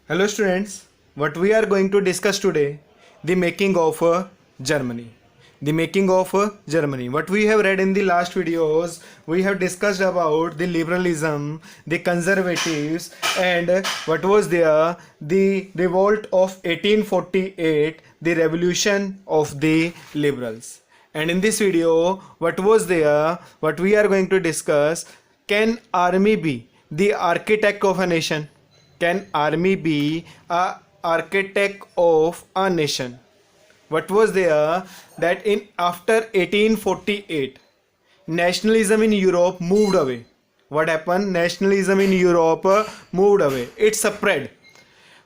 Hello students, what we are going to discuss today, the making of Germany. The making of Germany. What we have read in the last videos, we have discussed about the liberalism, the conservatives, and what was there, the revolt of 1848, the revolution of the liberals. And in this video, what was there, what we are going to discuss, can army be the architect of a nation? Can army be a architect of a nation? What was there that in after 1848 nationalism in Europe moved away. What happened? Nationalism in Europe moved away. It spread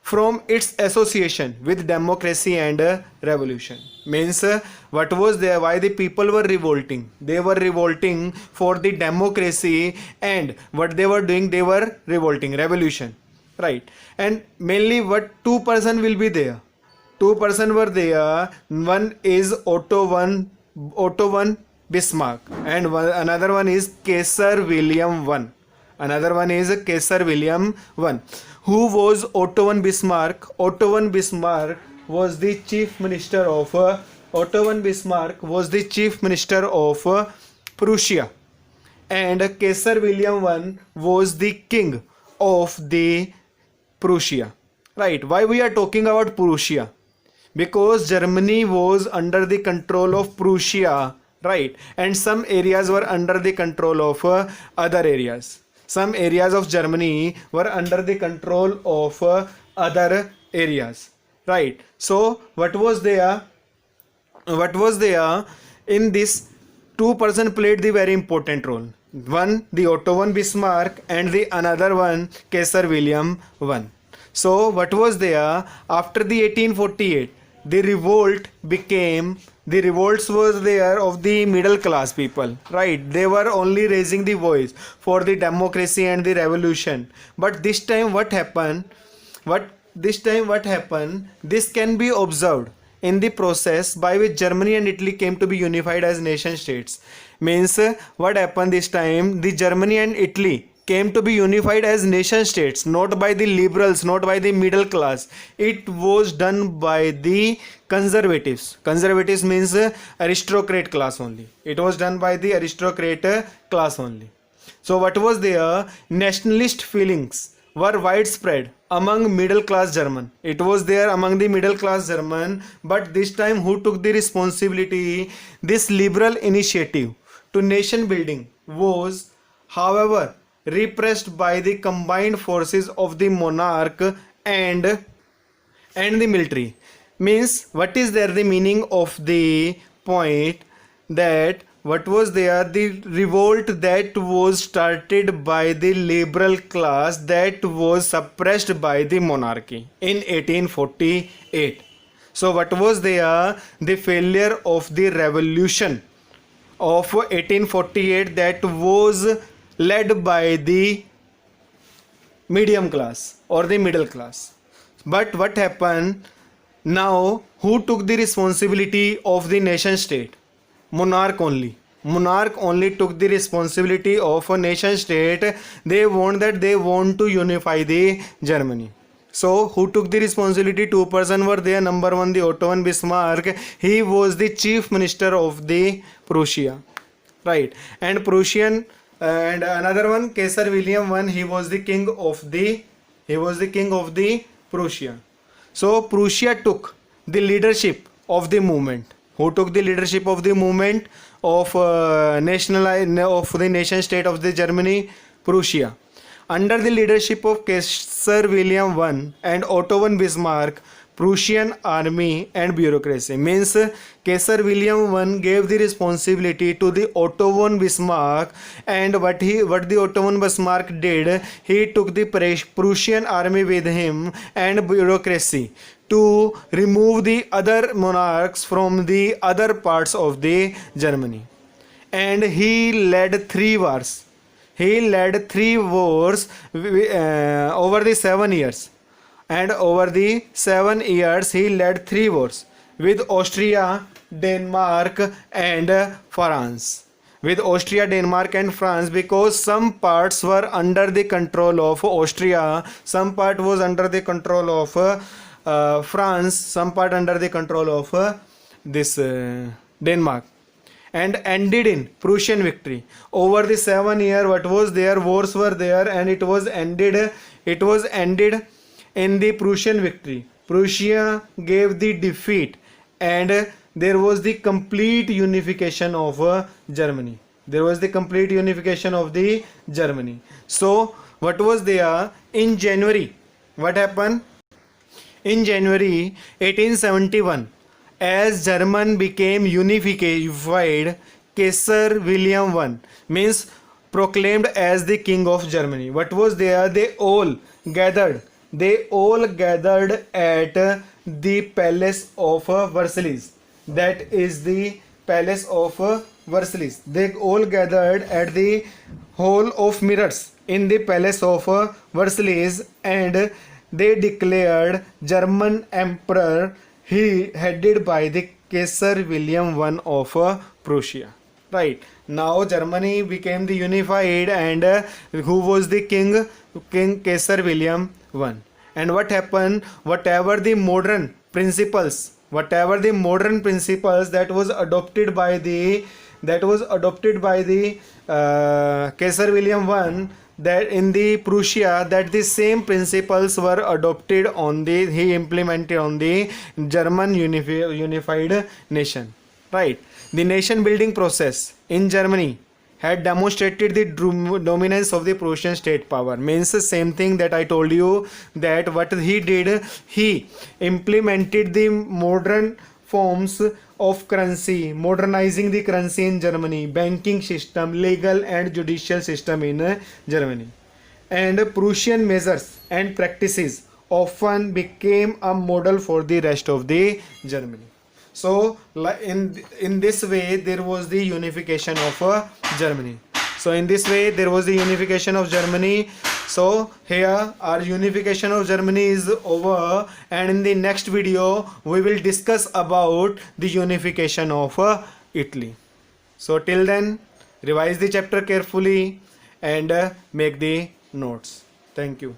from its association with democracy and revolution. Means what was there, why the people were revolting? They were revolting for the democracy, and what they were doing, they were revolting, revolution, right? And mainly what two person will be there? Two person were there. One is Otto von Bismarck, and another one is Kaiser William I. Another one is Kaiser William I. Who was Otto von Bismarck? Otto von Bismarck was the chief minister of Prussia, and Kaiser William I was the king of the Prussia. Right? Why we are talking about Prussia? Because Germany was under the control of Prussia, right? And some areas were under the control of other areas. Some areas of Germany were under the control of other areas, right? So what was there? In this, two person played the very important role. One, the Otto von Bismarck, and the another one, Kaiser William I. So what was there after the 1848? The revolts was there of the middle class people, right? They were only raising the voice for the democracy and the revolution. But this time what happened? This can be observed in the process by which Germany and Italy came to be unified as nation states. Means what happened this time? The Germany and Italy came to be unified as nation states, not by the liberals, not by the middle class. It was done by the conservatives. Conservatives means aristocrat class only. It was done by the aristocrat class only. So what was there? Nationalist feelings were widespread among middle class German. It was there among the middle class German, but this time who took the responsibility? This liberal initiative to nation building was, however, repressed by the combined forces of the monarch and the military. Means what is there the meaning of the point? That what was there, the revolt that was started by the liberal class, that was suppressed by the monarchy in 1848. So what was there? The failure of the revolution of 1848 that was led by the medium class or the middle class. But what happened now? Who took the responsibility of the nation state? Monarch only. Monarch only took the responsibility of a nation state. They want to unify the Germany. So who took the responsibility? Two person were there. Number one, the Otto von Bismarck. He was the chief minister of the Prussia, right? And Prussian, and another one, Kaiser William I, he was the king of the Prussia. So Prussia took the leadership of the movement. Who took the leadership of the movement of the nation state of the Germany? Prussia. Under the leadership of Kaiser William I and Otto von Bismarck, Prussian army and bureaucracy. Means Kaiser William I gave the responsibility to the Otto von Bismarck, and what the Otto von Bismarck did, he took the Prussian army with him and bureaucracy to remove the other monarchs from the other parts of the Germany. And he led three wars. Over the 7 years. And over the 7 years he led three wars with Austria, Denmark and France. with Austria, Denmark and France, because some parts were under the control of Austria, some part was under the control of France, some part under the control of this Denmark, and ended in Prussian victory. Over the 7 year what was there, wars were there, and it was ended in the Prussian victory. Prussia gave the defeat, and there was the complete unification of Germany. There was the complete unification of the Germany. So what was there in January? What happened? In January 1871, as German became unified, Kaiser William I means proclaimed as the king of Germany. What was there? They all gathered at the palace of Versailles. That is the palace of Versailles. They all gathered at the Hall of Mirrors in the palace of Versailles, and they declared German emperor, he headed by the Kaiser William I of Prussia. Right, now Germany became the unified, and who was the king? King Kaiser William I. And what happened? Whatever the modern principles that was adopted by the Kaiser William I, that in the Prussia, that the same principles were adopted on the, he implemented on the German unified nation. Right, the nation building process in Germany had demonstrated the dominance of the Prussian state power. Means the same thing that I told you, that what he did, he implemented the modern forms of currency, modernizing the currency in Germany, banking system, legal and judicial system in Germany. And Prussian measures and practices often became a model for the rest of the Germany. So in this way there was the unification of Germany. So in this way there was the unification of Germany. So here our unification of Germany is over, and in the next video we will discuss about the unification of Italy. So till then, revise the chapter carefully and make the notes. Thank you.